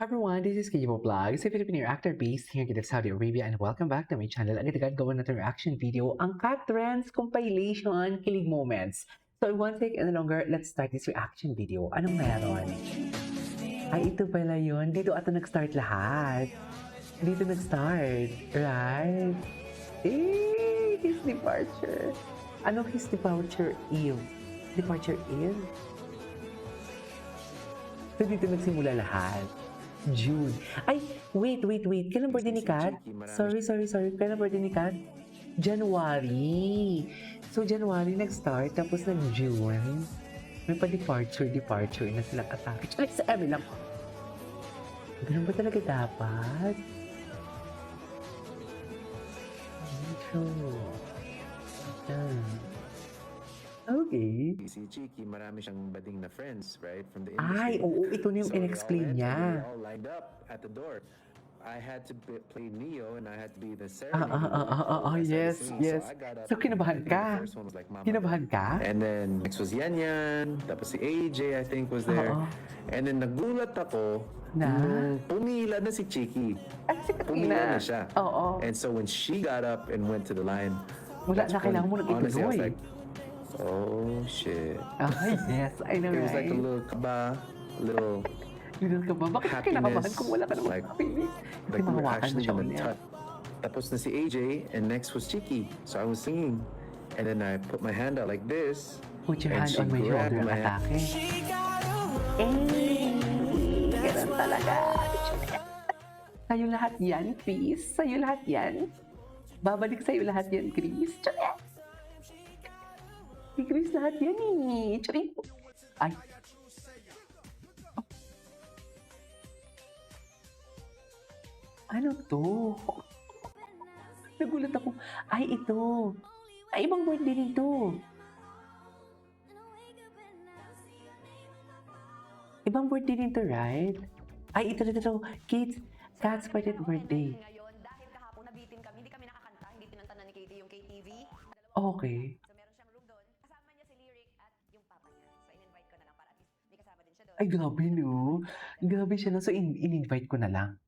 Everyone, this is Kijibo Vlog, a Filipino actor based here in Saudi Arabia, and welcome back to my channel. Agad-agad gawa natin reaction video, ang Cat Trends Compilation Kilig Moments. So I won't take any longer, let's start this reaction video. Anong meron? Ay, ito pala yun. Dito ata nag-start lahat. Dito nag-start, right? His departure. Ano his departure is? Departure is? So dito nagsimula lahat. June. Ay, wait. Kailan birthday ni Kat? Sorry. Kailan birthday ni Kat? January. So, January nag-start, tapos nag-June. May pa-departure na silang atake. Ay, sa Emmy lang. Ganun ba talaga dapat? Okay. Si Chiki, marami siyang bading na friends, right? From the Ay, industry. oo, ito na yung So, in-explain they niya. all lined up at the door. I had to play Neo and I had to be the Yes. So, kinabahan ka? Kinabahan ka? And then, next was Yan Yan, tapos si AJ, I think, was there. And then, nagulat ako nung pumila na si Chiki. Ay, si Pumila Katrina. na siya. Oo. And so, when she got up and went to the line, Wala that's na, kailangan mo when, honestly, I was nag-ituloy. like, oh, shit. Ay, yes, I know, It was right? like a little kaba, little Little ka ba? Bakit ka kinakabahan happiness, kung wala ka naman like- feeling? Kasi like we were mahawakan mo actually siya gonna ulit. touch. Tapos na si AJ, and next was Chiki. So I was singing, and then I put my hand out like this. Put your and hand she on my grabbed shoulder, my hand. atake. Ganun talaga. Sa'yo lahat yan, Chris. Sa'yo lahat yan. Babalik sa'yo lahat yan, Chris. Charet! Si Chris lahat yan eh. Charet! Ay. Ano to? Nagulat ako. Ay, ito. Ay, ibang birthday nito. Ibang birthday nito, right? Ay, ito. Cat's birthday. Ngayon, dahil kahapon nabitin kami, hindi kami nakakanta, hindi pinantanan ni Katie yung KTV. Okay. So meron siyang room doon. Kasama niya si Lyric at yung papa niya. So in-invite ko na lang para at least may kasama din siya doon. Ay, grabe, no? Grabe siya, no? So, in-invite ko na lang.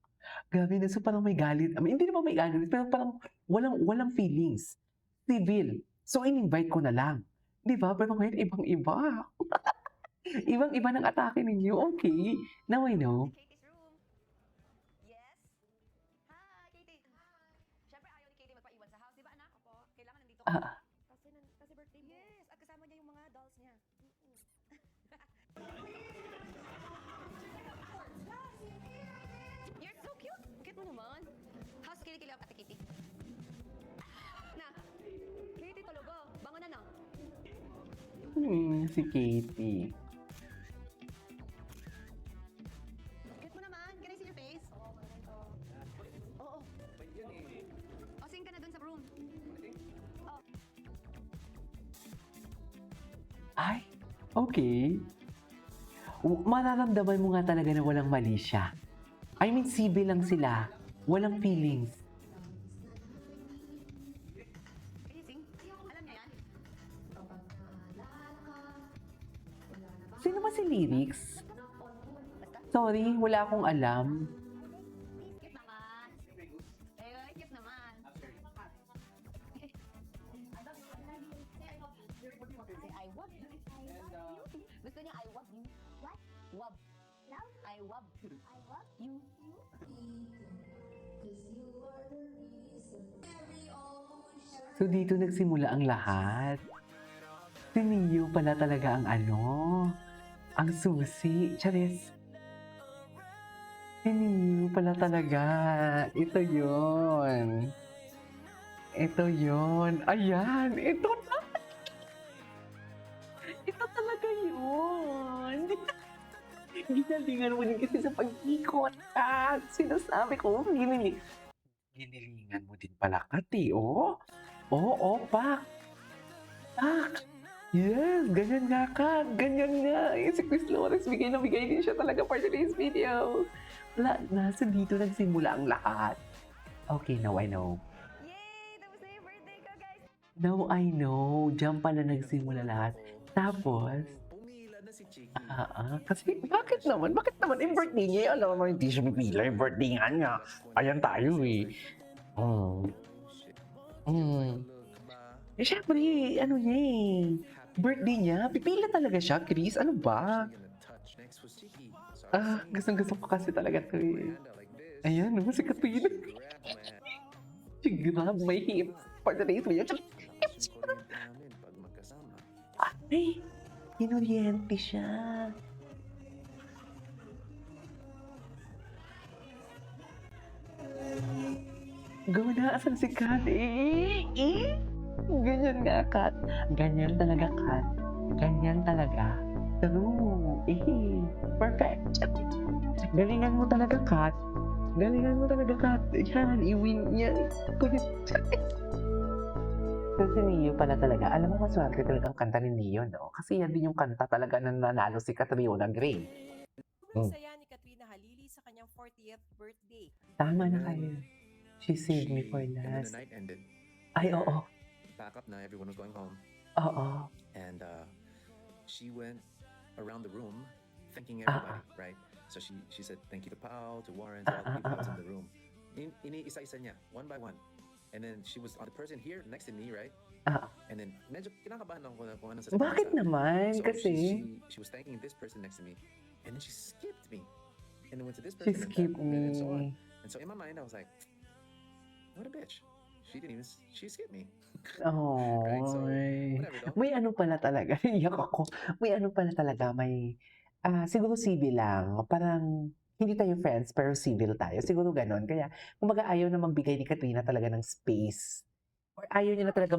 Grabe na. So, parang may galit. I mean, hindi naman may galit, pero parang walang feelings. Civil. So, in-invite ko na lang. Di ba? Pero ngayon, ibang-iba. Ibang-iba ng atake ninyo. Okay. Now I know. Katie's room. Yes? Hi, Katie. Siyempre ayaw ni Katie magpaiwan sa house, di ba anak? Opo. Kailangan nandito ka. Ah, Kasi birthday mo. Yes, at kasama niya yung mga dolls niya. You're so cute. Cute mo naman. How's kilikili up, Ate Kitty? Na, Kitty talaga. Bangon na na. si Katie. Cute mo naman. Can I see your face? Oo. O, sing ka na dun sa room. Oh. Ay, okay. Mararamdaman mo nga talaga na walang mali siya. I mean, civil lang sila. Walang feelings. Can you sing? Alam niya yan? Sino ba si Lyrics? Sorry, wala akong alam. Cute naman. Ay, cute naman. Say I love you. Gusto niya I love you. What? Wab. I love you. I love you. So dito nagsimula ang lahat. Si Neo pala talaga ang ang susi. Charis. Si Neo pala talaga. Ito yon. Ayan, ito na. Ito talaga yun. Ginalingan mo din kasi sa pag-ikot. At sinasabi ko, ginilingan mo din pala, Kati, oh. Oo, Pak. Yes, ganyan nga, Kat. Ganyan nga. Si Chris Flores, bigay na bigay din siya talaga for today's video. Wala, nasa dito nagsimula ang lahat. Okay, now I know. Yay! Tapos na yung birthday ko, guys! Now I know. Diyan pala nagsimula lahat. Tapos, Pumila na si Kasi bakit naman? Bakit naman? Yung birthday niya, alam mo, hindi siya pipila yung birthday nga niya. Ayan tayo eh. Oh. Eh, syempre, ano niya eh. Birthday niya, pipila talaga siya, Chris. Ano ba? Gustong-gusto ko kasi talaga to eh. Ayan, no, si Katrina. She grabbed my hips for today's video. Ay, kinoriente siya. Go na, asan si Kat? Ganyan nga, Kat. Ganyan talaga, Kat. Ganyan talaga. True. Perfect. Galingan mo talaga, Kat. Galingan mo talaga, Kat. Yan, i-win yan. Kasi Neo pala talaga. Alam mo, maswerte talaga ang kanta ni Neo, no? Kasi yan din yung kanta talaga na nanalo si Catriona Gray. Sobrang saya ni Katrina Halili sa kanyang 40th birthday. Tama na kayo. She saved me for And then the last. night ended. Ay, oo. Back up na, everyone was going home. Oo. And she went around the room thanking everybody, right? So she said thank you to Pao, to Warren, to all the people that was in the room. Ini-isa-isa niya, one by one. And then she was on the person here next to me, right? And then medyo kinakabahan ako kung anong sasabihin. Bakit sa akin. naman? So Kasi she was thanking this person next to me, and then she skipped me, and then went to this she person, and skipped that, and so on. me. And so in my mind, I was like, what a bitch. She skipped me. Oh, Right, so, whatever though. may ano pala talaga. Iyak ako. May ano pala talaga. May, siguro civil lang. Parang, hindi tayo friends, pero civil tayo. Siguro ganon. Kaya, kumbaga ayaw na magbigay ni Katrina talaga ng space. Or ayaw niya na talaga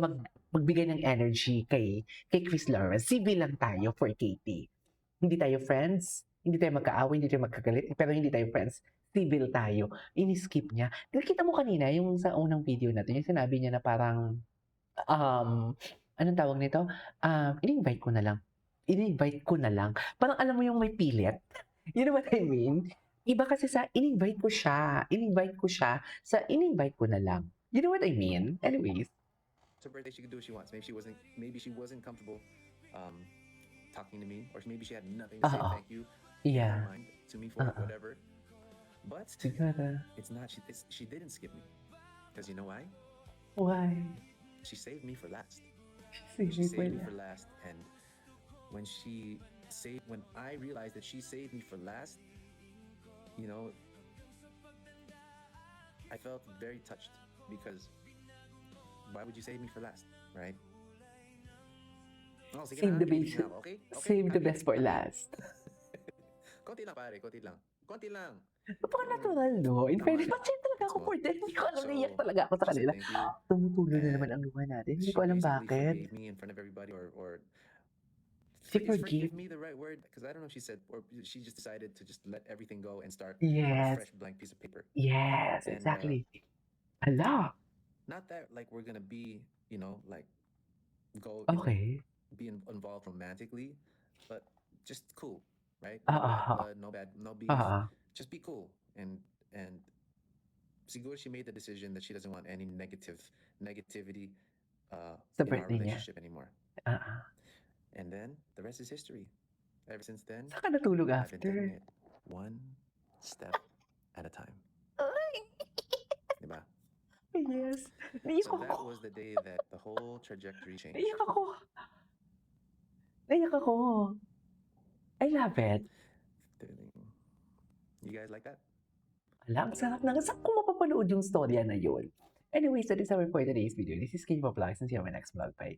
magbigay ng energy kay Chris Lawrence. Civil lang tayo for Katie. Hindi tayo friends. Hindi tayo magkaaway, hindi tayo magkagalit. Pero hindi tayo friends. Civil tayo. Ini-skip niya. Nakita mo kanina, yung sa unang video natin, yung sinabi niya na parang, anong tawag nito? In-invite ko na lang. In-invite ko na lang. Parang alam mo yung may pilit. You know what I mean? Iba kasi sa in-invite ko siya. In-invite ko siya sa in-invite ko na lang. You know what I mean? Anyways. It's her birthday. She could do what she wants. Maybe she wasn't comfortable talking to me, or maybe she had nothing to say thank you. Yeah. Never mind to me for it, whatever. But Siguro. it's not. She didn't skip me, because you know why? Why? She saved me for last. She She saved saved me me for last, and when I realized that she saved me for last, you know, I felt very touched, because why would you save me for last, right? Oh, sige Save na, the kidding best. lang ako, okay? Save the happy, best for happy. last. Konti lang pare, konti lang. Konti lang. Napaka-natural, no? In fairness, Tama. pa-check talaga ako So, for that. Hindi ko alam, so, naiyak talaga ako sa she said kanila. thank you. Tumutuloy na And naman ang luha natin. Hindi She ko alam basically bakit. forgave me in front of everybody, or She is forgive. forgive me the right word? Because I don't know if she said, or she just decided to just let everything go and start Yes. a fresh blank piece of paper. Yes, And, exactly. Ala. Not that like we're gonna be, like go Okay. be involved romantically, but just cool, right? Ah, No bad ah, blood, no beef. Ah, Just be cool. And siguro she made the decision that she doesn't want any negativity Sa in our birthday niya. relationship anymore. Ah. And then the rest is history. Ever since then, Saan ka natulog I've been taking after? it one step at a time. Diba? Yes. Naiyak So that ako. was the day that the whole trajectory changed. Naiyak ako. Naiyak ako. I love it. You guys like that? Alam, sarap na. Saan ko mapapanood yung storya na yun? Anyways, that is our for today's video. This is King Vlogs and see you on my next vlog. Bye.